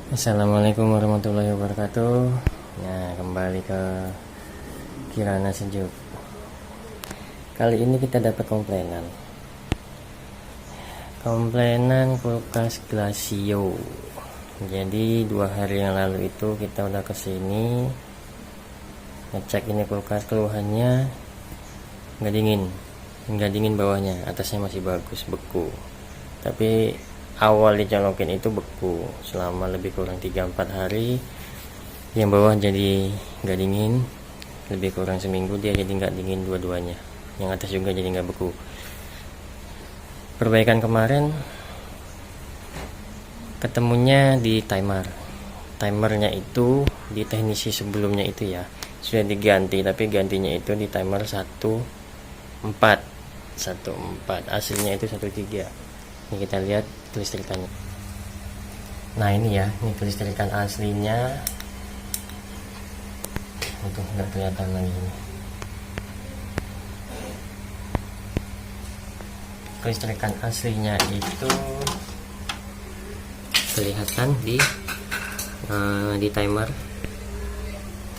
Assalamualaikum warahmatullahi wabarakatuh. Nah, kembali ke Kirana Sejuk. Kali ini kita dapat komplainan kulkas Glacio. Jadi 2 hari yang lalu itu kita udah kesini ngecek ini kulkas, keluhannya nggak dingin bawahnya, atasnya masih bagus, beku. Tapi awal dicolokin itu beku selama lebih kurang 3-4 hari. Yang bawah jadi nggak dingin, lebih kurang seminggu dia jadi nggak dingin dua-duanya. Yang atas juga jadi nggak beku. Perbaikan kemarin ketemunya di timernya itu di teknisi sebelumnya itu ya sudah diganti, tapi gantinya itu di timer 14 aslinya itu 13. Ini kita lihat kelistrikannya. Nah ini ya, ini kelistrikan aslinya. Untuk nggak kelihatan lagi ini. Kelistrikan aslinya itu kelihatan di timer.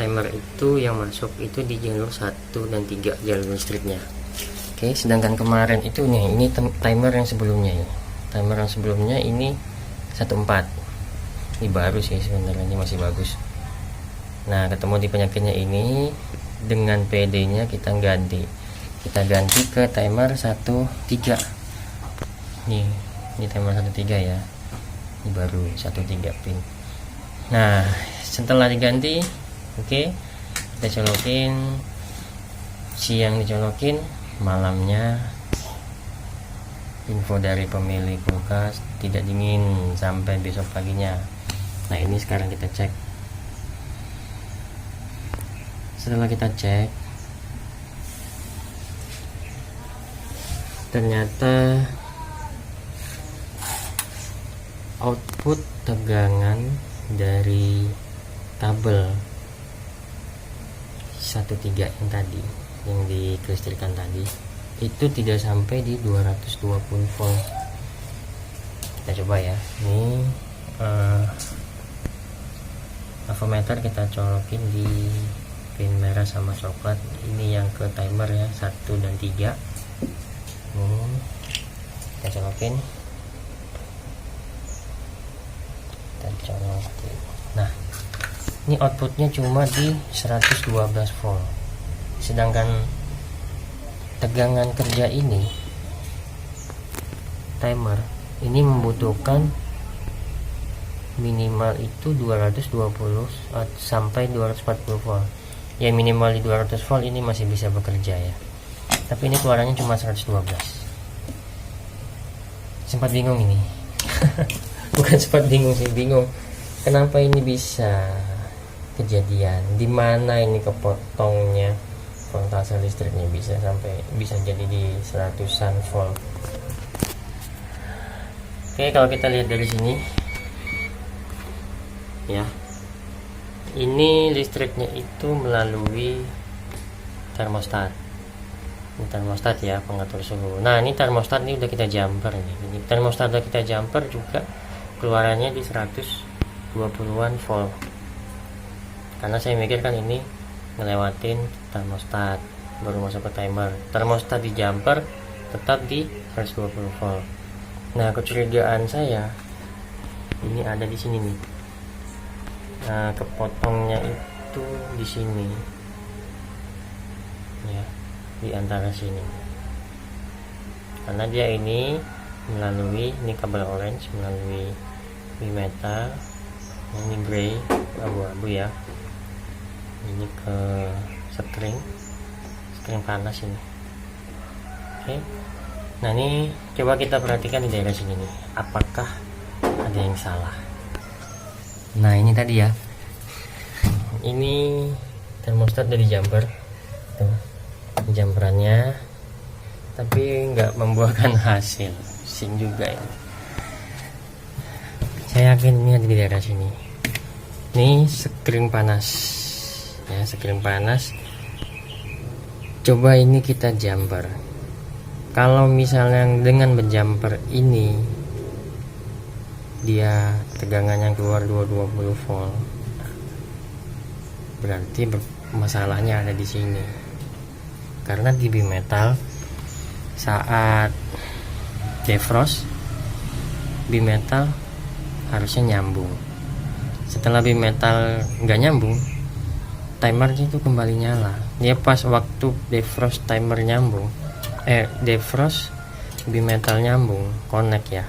Timer itu yang masuk itu di jalur 1 dan 3 jalur listriknya. Oke, sedangkan kemarin itu nih, ini timer yang sebelumnya ya. Timer yang sebelumnya ini 14. Ini baru sih sebenarnya, ini masih bagus. Nah, ketemu di penyakitnya ini, dengan PD-nya kita ganti ke timer 13. Nih, ini timer 13 ya. Ini baru 13 pin. Nah, setelah diganti, oke, kita colokin. Siang dicolokin, malamnya info dari pemilik kulkas tidak dingin sampai besok paginya. Nah ini sekarang kita cek. Setelah kita cek, ternyata output tegangan dari kabel 13 yang tadi, yang dikelistrikan tadi, itu tidak sampai di 220 volt. Kita coba ya. Ini avometer kita colokin di pin merah sama coklat. Ini yang ke timer ya, 1 dan 3. Kita colokin. Nah, ini outputnya cuma di 112 volt. Sedangkan tegangan kerja ini, timer ini membutuhkan minimal itu 220 sampai 240 volt. Ya minimal di 200 volt ini masih bisa bekerja ya. Tapi ini keluarannya cuma 112. Sempat bingung ini. Bukan sempat bingung sih, bingung. Kenapa ini bisa kejadian? Di mana ini kepotongnya? Voltase listriknya bisa jadi di 100-an volt. Oke, kalau kita lihat dari sini ya, ini listriknya itu melalui termostat. Ini termostat ya, pengatur suhu. Nah ini termostat ini udah kita jumper nih. Ini termostat udah kita jumper juga, keluarannya di 120-an volt. Karena saya mikir kan ini ngelewatin termostat baru masuk ke timer. Termostat di jumper tetap di 120 volt. Nah, kecurigaan saya ini ada di sini nih. Nah, kepotongnya itu di sini. Ya, di antara sini. Karena dia ini melalui ini kabel orange melalui bimetal, ini gray abu-abu ya. Ini ke screen panas ini. Oke. Nah ini coba kita perhatikan di daerah sini nih, apakah ada yang salah. Nah ini tadi ya, ini termostat dari jumper tuh, jumperannya, tapi nggak membuahkan hasil. Sing juga ya, saya yakin ini ada di daerah sini. Ini screen panas ya, screen panas. Coba ini kita jumper. Kalau misalnya dengan menjumper ini dia tegangannya keluar 220 volt, berarti masalahnya ada di sini. Karena di bimetal saat defrost, bimetal harusnya nyambung. Setelah bimetal nggak nyambung, timernya itu kembali nyala. Dia pas waktu defrost timer nyambung, defrost bimetal nyambung, connect ya.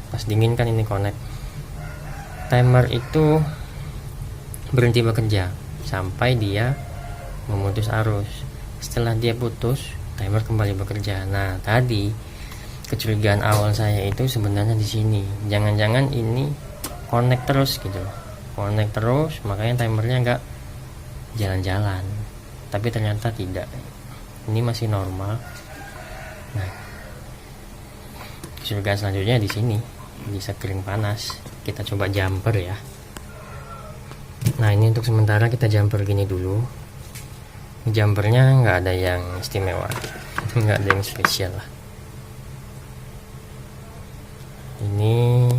Pas dingin kan ini connect. Timer itu berhenti bekerja sampai dia memutus arus. Setelah dia putus, timer kembali bekerja. Nah, tadi kecurigaan awal saya itu sebenarnya di sini. Jangan-jangan ini connect terus gitu. Connect terus, makanya timernya nggak jalan-jalan. Tapi ternyata tidak. Ini masih normal. Nah, kecurigaan selanjutnya di sini, di sekring panas. Kita coba jumper ya. Nah, ini untuk sementara kita jumper gini dulu. Jumpernya nggak ada yang istimewa, nggak ada yang spesial lah. Ini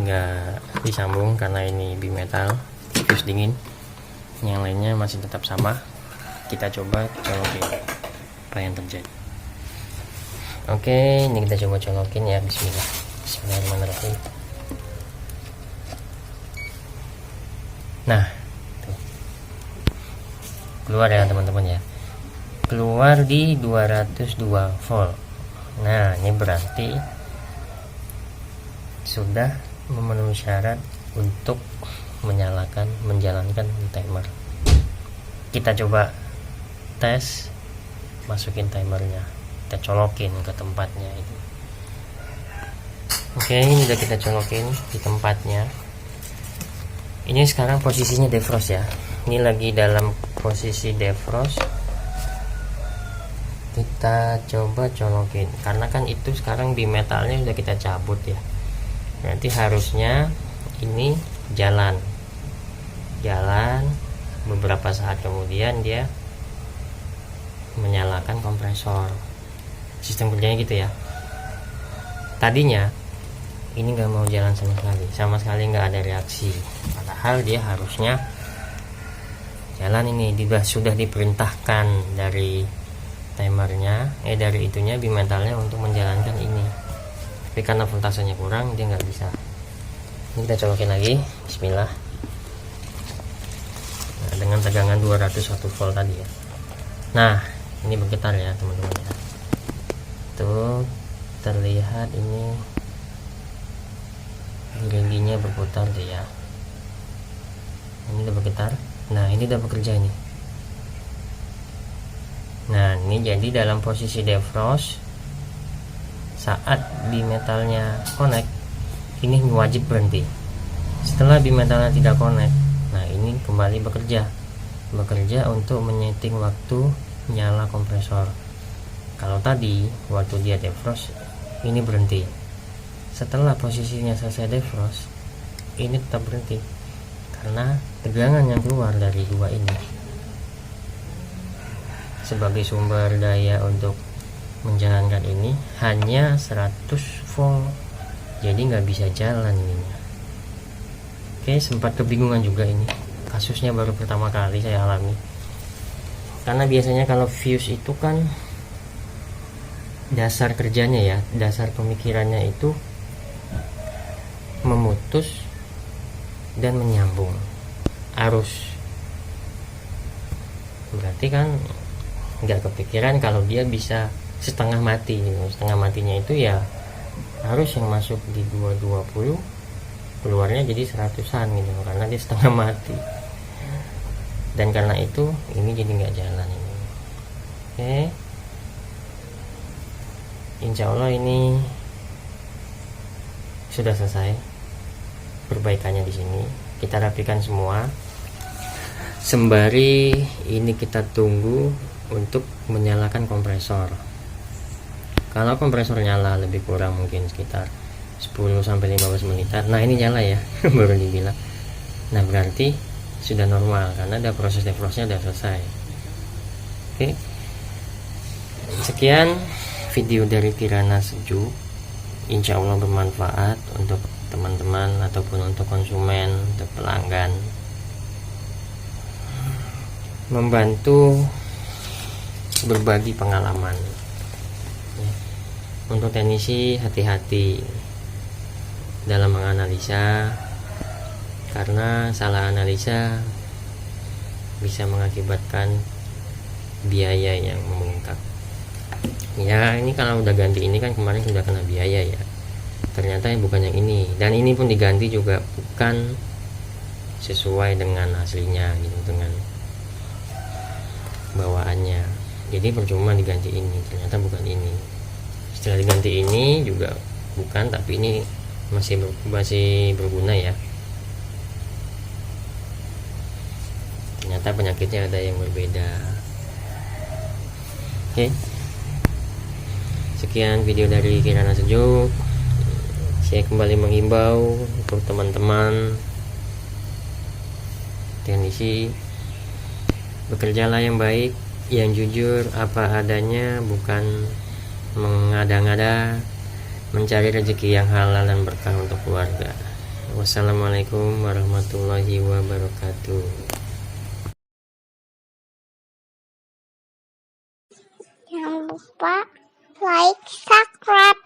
nggak disambung karena ini bimetal, terus dingin. Yang lainnya masih tetap sama. Kita coba colokin apa yang terjadi. Oke, ini kita coba colokin ya. Bismillahirrahmanirrahim. Nah, tuh. Keluar ya teman-teman ya. Keluar di 202 volt. Nah, ini berarti sudah memenuhi syarat untuk menjalankan timer. Kita coba tes, masukin timernya, kita colokin ke tempatnya itu. Oke, ini udah kita colokin di tempatnya. Ini sekarang posisinya defrost ya. Ini lagi dalam posisi defrost. Kita coba colokin, karena kan itu sekarang bimetalnya udah kita cabut ya. Nanti harusnya ini jalan beberapa saat kemudian dia menyalakan kompresor. Sistem kerjanya gitu ya. Tadinya ini nggak mau jalan sama sekali nggak ada reaksi, padahal dia harusnya jalan. Ini sudah diperintahkan dari timernya, dari itunya bimetalnya untuk menjalankan ini, tapi karena voltasenya kurang dia nggak bisa. Ini kita colokin lagi. Bismillah. Nah, dengan tegangan 201 volt tadi ya. Nah, ini bergetar ya teman-teman ya. Tuh terlihat ini ringginya berputar tuh ya. Ini udah bergetar. Nah, ini udah bekerja ini. Nah, ini jadi dalam posisi defrost. Saat bimetalnya connect, ini wajib berhenti. Setelah bimetalnya tidak connect, nah ini kembali bekerja untuk menyeting waktu nyala kompresor. Kalau tadi waktu dia defrost, ini berhenti. Setelah posisinya selesai defrost, ini tetap berhenti karena tegangan yang keluar dari dua ini sebagai sumber daya untuk menjalankan ini hanya 100 volt, jadi nggak bisa jalan ini. Oke, sempat kebingungan juga, ini kasusnya baru pertama kali saya alami, karena biasanya kalau fuse itu kan dasar kerjanya ya, dasar pemikirannya itu memutus dan menyambung arus. Berarti kan nggak kepikiran kalau dia bisa setengah mati gitu. Setengah matinya itu ya arus yang masuk di 220 keluarnya jadi 100-an gitu, karena dia setengah mati. Dan karena itu ini jadi nggak jalan ini. Oke, insya Allah ini sudah selesai perbaikannya. Di sini kita rapikan semua, sembari ini kita tunggu untuk menyalakan kompresor. Kalau kompresor nyala lebih kurang mungkin sekitar 10-15 menitan. Nah, ini nyala ya baru dibilang. Nah, berarti sudah normal karena ada proses defrostnya sudah selesai. Oke, sekian video dari Kirana Sejuk insya Allah bermanfaat untuk teman-teman ataupun untuk konsumen, untuk pelanggan, membantu berbagi pengalaman. Untuk teknisi, hati-hati dalam menganalisa, karena salah analisa bisa mengakibatkan biaya yang membengkak. Ya, ini kalau udah ganti ini kan kemarin sudah kena biaya ya, ternyata bukan yang ini, dan ini pun diganti juga bukan sesuai dengan aslinya gitu, dengan bawaannya. Jadi percuma diganti ini, ternyata bukan ini. Setelah diganti ini juga bukan, tapi ini masih berguna ya. Ternyata penyakitnya ada yang berbeda. Oke, sekian video dari Kirana Sejuk. Saya kembali menghimbau untuk teman-teman teknisi, bekerjalah yang baik, yang jujur apa adanya, bukan mengada-ngada, mencari rezeki yang halal dan berkah untuk keluarga. Wassalamualaikum warahmatullahi wabarakatuh. Jangan lupa like, subscribe,